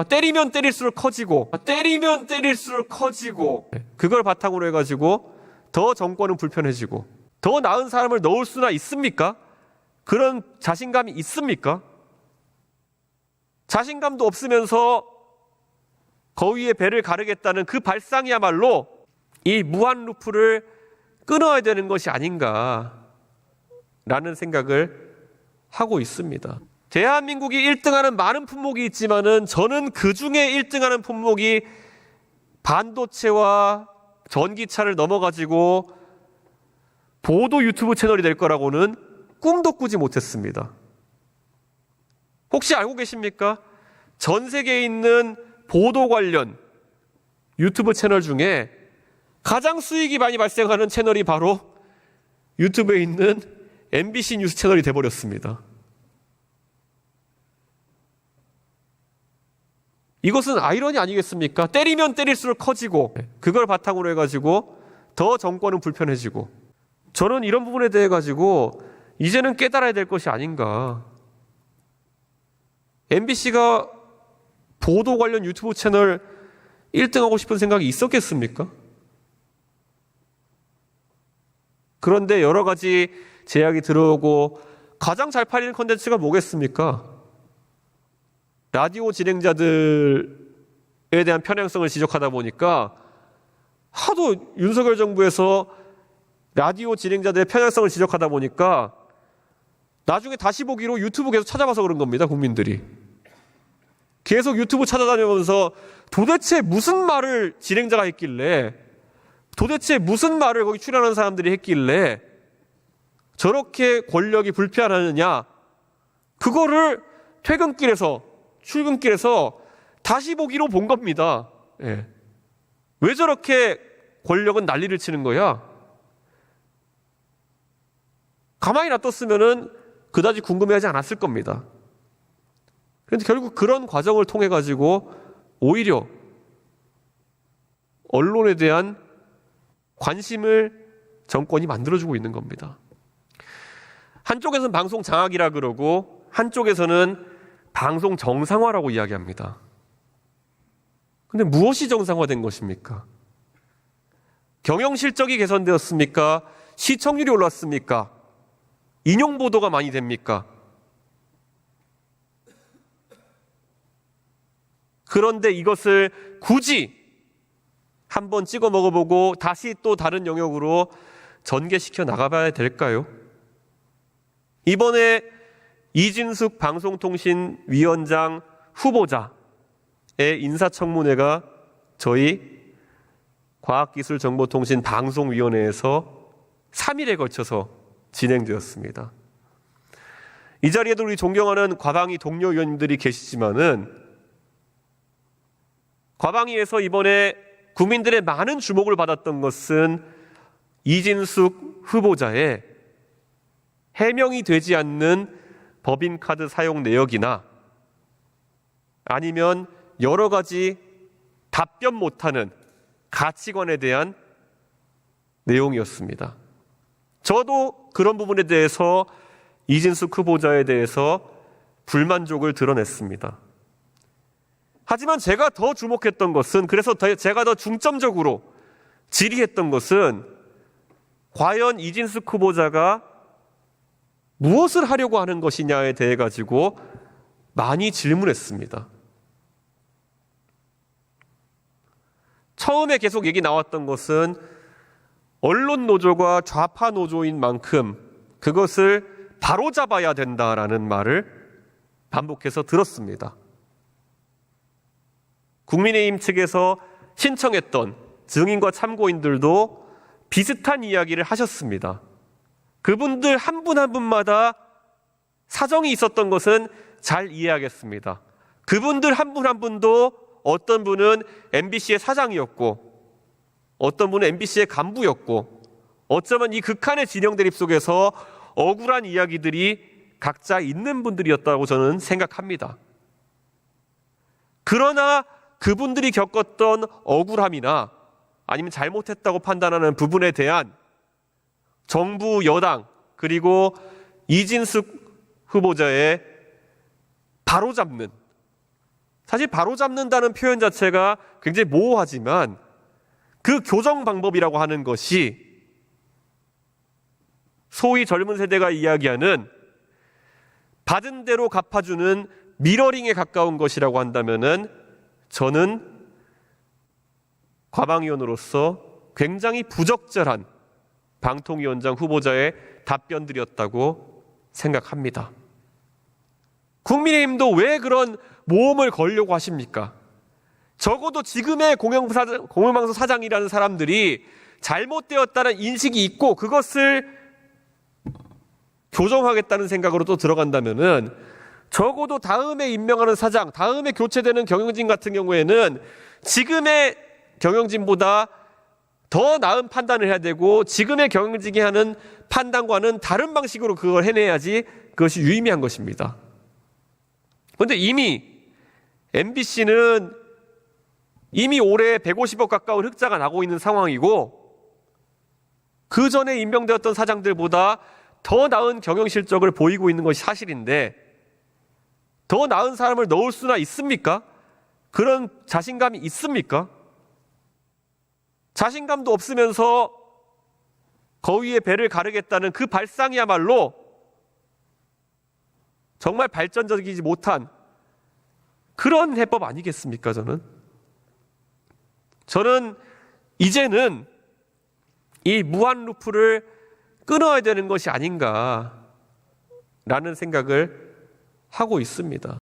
때리면 때릴수록 커지고 때리면 때릴수록 커지고 그걸 바탕으로 해가지고 더 정권은 불편해지고 더 나은 사람을 넣을 수나 있습니까? 그런 자신감이 있습니까? 자신감도 없으면서 거위의 배를 가르겠다는 그 발상이야말로 이 무한 루프를 끊어야 되는 것이 아닌가라는 생각을 하고 있습니다. 대한민국이 1등하는 많은 품목이 있지만은 저는 그 중에 1등하는 품목이 반도체와 전기차를 넘어가지고 보도 유튜브 채널이 될 거라고는 꿈도 꾸지 못했습니다. 혹시 알고 계십니까? 전 세계에 있는 보도 관련 유튜브 채널 중에 가장 수익이 많이 발생하는 채널이 바로 유튜브에 있는 MBC 뉴스 채널이 돼버렸습니다. 이것은 아이러니 아니겠습니까? 때리면 때릴수록 커지고 그걸 바탕으로 해가지고 더 정권은 불편해지고 저는 이런 부분에 대해 가지고 이제는 깨달아야 될 것이 아닌가. MBC가 보도 관련 유튜브 채널 1등하고 싶은 생각이 있었겠습니까? 그런데 여러 가지 제약이 들어오고 가장 잘 팔리는 콘텐츠가 뭐겠습니까? 라디오 진행자들에 대한 편향성을 지적하다 보니까 하도 윤석열 정부에서 라디오 진행자들의 편향성을 지적하다 보니까 나중에 다시 보기로 유튜브 계속 찾아봐서 그런 겁니다. 국민들이 계속 유튜브 찾아다니면서 도대체 무슨 말을 진행자가 했길래 도대체 무슨 말을 거기 출연하는 사람들이 했길래 저렇게 권력이 불편하느냐, 그거를 퇴근길에서 출근길에서 다시 보기로 본 겁니다. 예. 왜 저렇게 권력은 난리를 치는 거야? 가만히 놔뒀으면은 그다지 궁금해하지 않았을 겁니다. 그런데 결국 그런 과정을 통해 가지고 오히려 언론에 대한 관심을 정권이 만들어주고 있는 겁니다. 한쪽에서는 방송 장악이라 그러고 한쪽에서는 방송 정상화라고 이야기합니다. 근데 무엇이 정상화된 것입니까? 경영 실적이 개선되었습니까? 시청률이 올랐습니까? 인용 보도가 많이 됩니까? 그런데 이것을 굳이 한번 찍어 먹어보고 다시 또 다른 영역으로 전개시켜 나가봐야 될까요? 이번에 이진숙 방송통신위원장 후보자의 인사청문회가 저희 과학기술정보통신방송위원회에서 3일에 걸쳐서 진행되었습니다. 이 자리에도 우리 존경하는 과방위 동료 의원님들이 계시지만은 과방위에서 이번에 국민들의 많은 주목을 받았던 것은 이진숙 후보자의 해명이 되지 않는 법인카드 사용 내역이나 아니면 여러 가지 답변 못하는 가치관에 대한 내용이었습니다. 저도 그런 부분에 대해서 이진숙 후보자에 대해서 불만족을 드러냈습니다. 하지만 제가 더 주목했던 것은, 그래서 제가 더 중점적으로 질의했던 것은 과연 이진숙 후보자가 무엇을 하려고 하는 것이냐에 대해 가지고 많이 질문했습니다. 처음에 계속 얘기 나왔던 것은 언론 노조가 좌파 노조인 만큼 그것을 바로잡아야 된다라는 말을 반복해서 들었습니다. 국민의힘 측에서 신청했던 증인과 참고인들도 비슷한 이야기를 하셨습니다. 그분들 한 분 한 분마다 사정이 있었던 것은 잘 이해하겠습니다. 그분들 한 분 한 분도 어떤 분은 MBC의 사장이었고 어떤 분은 MBC의 간부였고 어쩌면 이 극한의 진영 대립 속에서 억울한 이야기들이 각자 있는 분들이었다고 저는 생각합니다. 그러나 그분들이 겪었던 억울함이나 아니면 잘못했다고 판단하는 부분에 대한 정부, 여당, 그리고 이진숙 후보자의 바로잡는 사실 바로잡는다는 표현 자체가 굉장히 모호하지만 그 교정 방법이라고 하는 것이 소위 젊은 세대가 이야기하는 받은 대로 갚아주는 미러링에 가까운 것이라고 한다면은 저는 과방위원으로서 굉장히 부적절한 방통위원장 후보자의 답변들이었다고 생각합니다. 국민의힘도 왜 그런 모험을 걸려고 하십니까? 적어도 지금의 공영방송 사장이라는 사람들이 잘못되었다는 인식이 있고 그것을 교정하겠다는 생각으로 또 들어간다면은 적어도 다음에 임명하는 사장, 다음에 교체되는 경영진 같은 경우에는 지금의 경영진보다 더 나은 판단을 해야 되고 지금의 경영진이 하는 판단과는 다른 방식으로 그걸 해내야지 그것이 유의미한 것입니다. 그런데 이미 MBC는 이미 올해 150억 가까운 흑자가 나고 있는 상황이고 그 전에 임명되었던 사장들보다 더 나은 경영 실적을 보이고 있는 것이 사실인데 더 나은 사람을 넣을 수나 있습니까? 그런 자신감이 있습니까? 자신감도 없으면서 거위의 배를 가르겠다는 그 발상이야말로 정말 발전적이지 못한 그런 해법 아니겠습니까? 저는 이제는 이 무한 루프를 끊어야 되는 것이 아닌가라는 생각을 하고 있습니다.